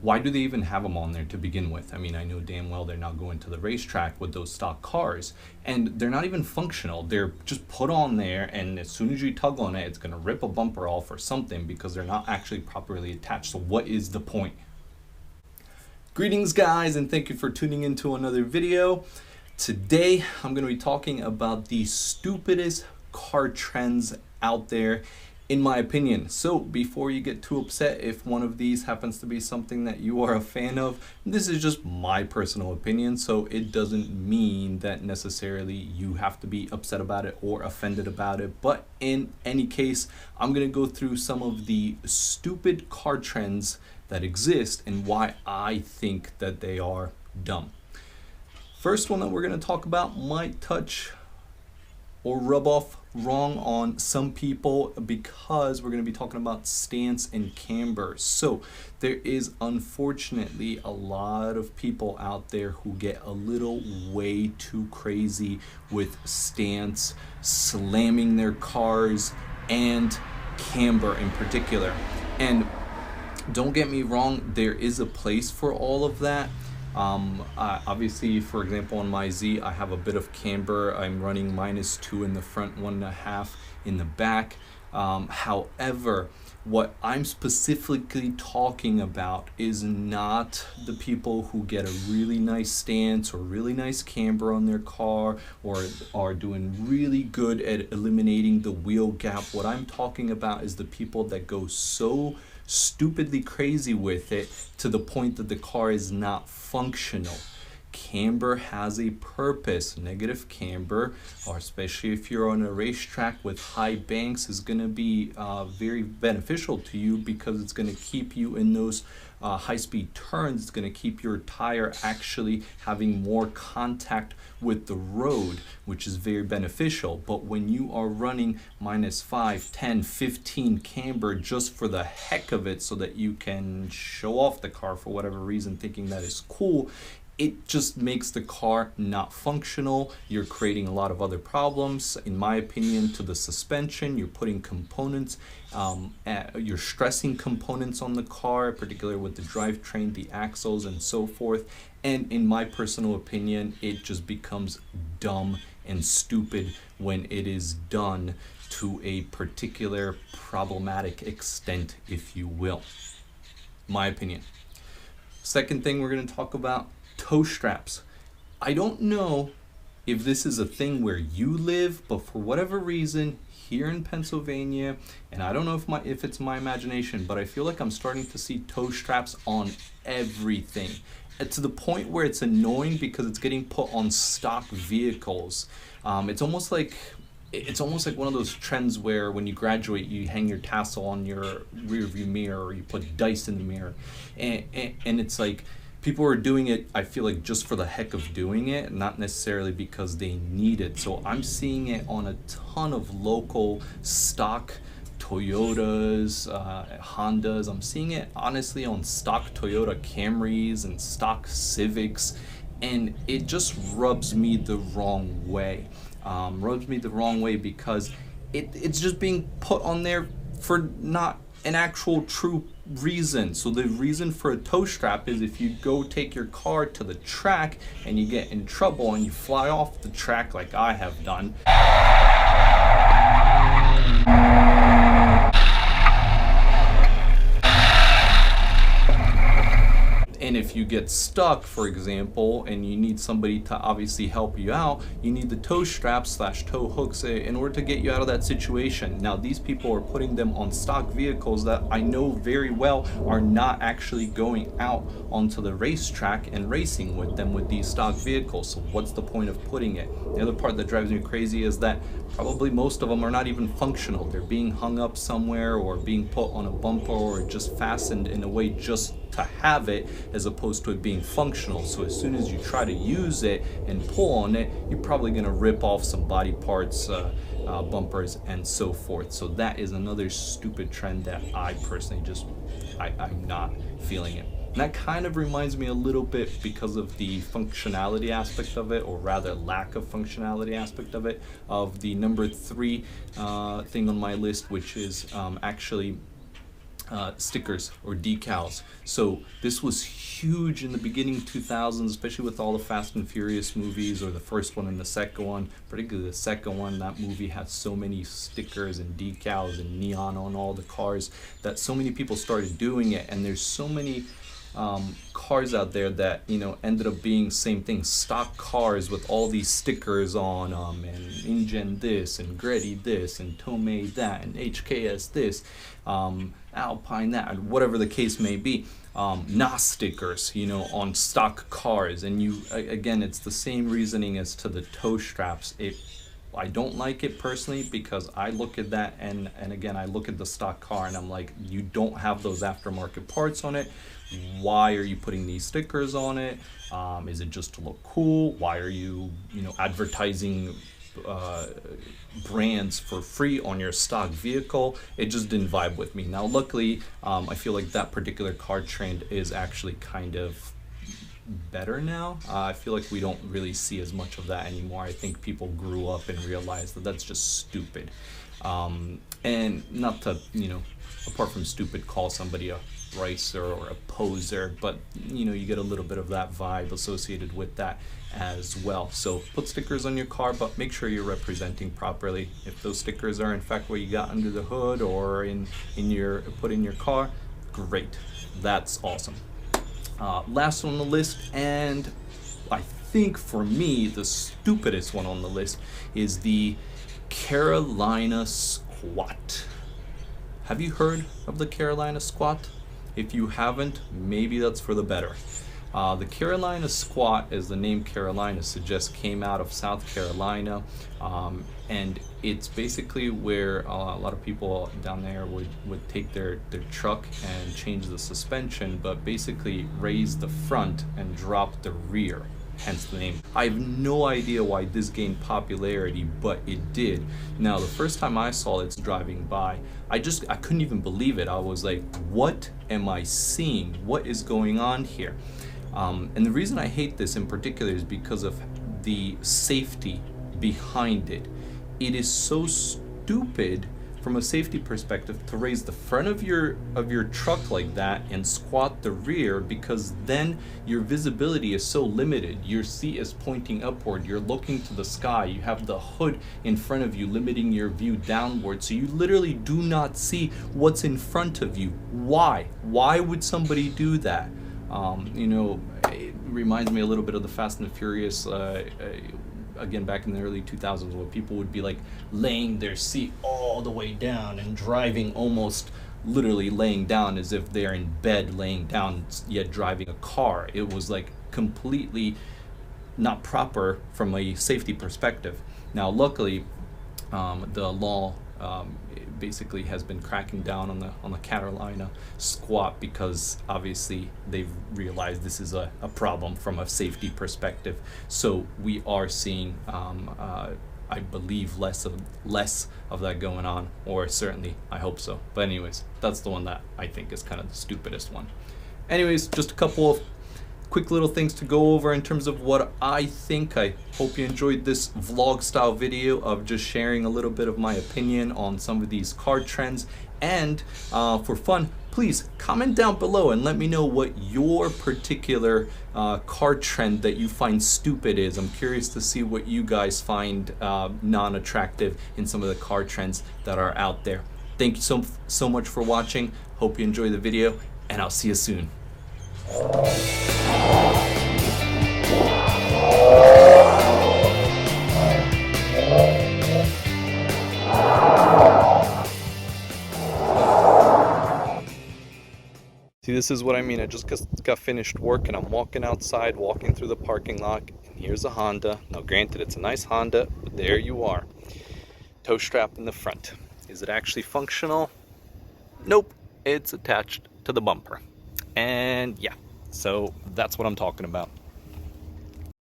why do they even have them on there to begin with? I mean, I know damn well they're not going to the racetrack with those stock cars, and they're not even functional. They're just put on there, and as soon as you tug on it, it's going to rip a bumper off or something because they're not actually properly attached. So what is the point? Greetings guys, and thank you for tuning into another video. Today I'm going to be talking about the stupidest car trends out there, in my opinion. So before you get too upset if one of these happens to be something that you are a fan of, this is just my personal opinion, so it doesn't mean that necessarily you have to be upset about it or offended about it. But in any case, I'm going to go through some of the stupid car trends that exist and why I think that they are dumb. First one that we're going to talk about might touch or rub off wrong on some people because we're going to be talking about stance and camber. So there is unfortunately a lot of people out there who get a little way too crazy with stance, slamming their cars, and camber in particular. And don't get me wrong, there is a place for all of that. Obviously, for example, on my Z, I have a bit of camber. I'm running -2 in the front, 1.5 in the back. However, what I'm specifically talking about is not the people who get a really nice stance or really nice camber on their car or are doing really good at eliminating the wheel gap. What I'm talking about is the people that go so stupidly crazy with it to the point that the car is not functional. Camber has a purpose. Negative camber, or especially if you're on a racetrack with high banks, is going to be very beneficial to you because it's going to keep you in those high-speed turns. It's going to keep your tire actually having more contact with the road, which is very beneficial. But when you are running -5, 10, 15 camber just for the heck of it so that you can show off the car for whatever reason, thinking that is cool, it just makes the car not functional. You're creating a lot of other problems, in my opinion, to the suspension. You're putting components, you're stressing components on the car, particularly with the drivetrain, the axles, and so forth. And in my personal opinion, it just becomes dumb and stupid when it is done to a particular problematic extent, if you will. My opinion. Second thing we're going to talk about, toe straps. I don't know if this is a thing where you live, but for whatever reason here in Pennsylvania, and I don't know if it's my imagination, but I feel like I'm starting to see toe straps on everything, and to the point where it's annoying because it's getting put on stock vehicles. It's almost like one of those trends where when you graduate, you hang your tassel on your rear view mirror, or you put dice in the mirror, and it's like people are doing it, I feel like, just for the heck of doing it, not necessarily because they need it. So I'm seeing it on a ton of local stock Toyotas, Hondas. I'm seeing it honestly on stock Toyota Camrys and stock Civics, and it just rubs me the wrong way. Because it's just being put on there for not an actual true reason. So the reason for a toe strap is if you go take your car to the track and you get in trouble and you fly off the track like I have done. And if you get stuck, for example, and you need somebody to obviously help you out, you need the toe straps / tow hooks in order to get you out of that situation. Now, these people are putting them on stock vehicles that I know very well are not actually going out onto the racetrack and racing with them with these stock vehicles. So what's the point of putting it? The other part that drives me crazy is that probably most of them are not even functional. They're being hung up somewhere or being put on a bumper or just fastened in a way just to have it, as opposed to it being functional. So as soon as you try to use it and pull on it, you're probably going to rip off some body parts, bumpers, and so forth. So that is another stupid trend that I personally I'm not feeling it. And that kind of reminds me a little bit, because of the functionality aspect of it, or rather lack of functionality aspect of it, of the number 3 thing on my list, which is actually stickers or decals. So this was huge in the beginning 2000s, especially with all the Fast and Furious movies, or the first one and the second one, particularly the second one. That movie had so many stickers and decals and neon on all the cars that so many people started doing it, and there's so many cars out there that, you know, ended up being same thing, stock cars with all these stickers on them, and InGen this and Greddy this and Tomei that and HKS this, Alpine that, whatever the case may be. NOS stickers, you know, on stock cars. And you, again, it's the same reasoning as to the toe straps. I don't like it personally, because I look at that and again, I look at the stock car and I'm like, you don't have those aftermarket parts on it. Why are you putting these stickers on it? Is it just to look cool? Why are you, you know, advertising brands for free on your stock vehicle? It just didn't vibe with me. Now, luckily, I feel like that particular car trend is actually kind of better now. I feel like we don't really see as much of that anymore. I think people grew up and realized that that's just stupid. And not to, you know, apart from stupid, call somebody a racer or a poser, but you know, you get a little bit of that vibe associated with that as well. So put stickers on your car, but make sure you're representing properly. If those stickers are in fact what you got under the hood or in your put in your car, great, that's awesome. Last on the list, and I think for me the stupidest one on the list, is the Carolina Squat. Have you heard of the Carolina Squat? If you haven't, maybe that's for the better. The Carolina Squat, as the name Carolina suggests, came out of South Carolina, and it's basically where a lot of people down there would take their truck and change the suspension, but basically raise the front and drop the rear, hence the name. I have no idea why this gained popularity, but it did. Now, the first time I saw it driving by, I couldn't even believe it. I was like, what am I seeing? What is going on here? And the reason I hate this in particular is because of the safety behind it. It is so stupid from a safety perspective to raise the front of your truck like that and squat the rear, because then your visibility is so limited. Your seat is pointing upward, you're looking to the sky, you have the hood in front of you limiting your view downward, so you literally do not see what's in front of you. Why would somebody do that? You know, it reminds me a little bit of the Fast and the Furious, again, back in the early 2000s, where people would be like laying their seat all the way down and driving almost literally laying down as if they're in bed laying down, yet driving a car. It was like completely not proper from a safety perspective. Now, luckily, the law basically has been cracking down on the Carolina Squat, because obviously they've realized this is a problem from a safety perspective. So we are seeing, I believe, less of that going on, or certainly I hope so. But anyways, that's the one that I think is kind of the stupidest one. Anyways, just a couple of quick little things to go over in terms of what I think. I hope you enjoyed this vlog style video of just sharing a little bit of my opinion on some of these car trends. And for fun, please comment down below and let me know what your particular car trend that you find stupid is. I'm curious to see what you guys find non-attractive in some of the car trends that are out there. Thank you so much for watching. Hope you enjoy the video, and I'll see you soon. See, this is what I mean. I just got finished work and I'm walking outside, walking through the parking lot, and here's a Honda. Now, granted, it's a nice Honda, but there you are. Tow strap in the front. Is it actually functional? Nope. It's attached to the bumper. And yeah, so that's what I'm talking about.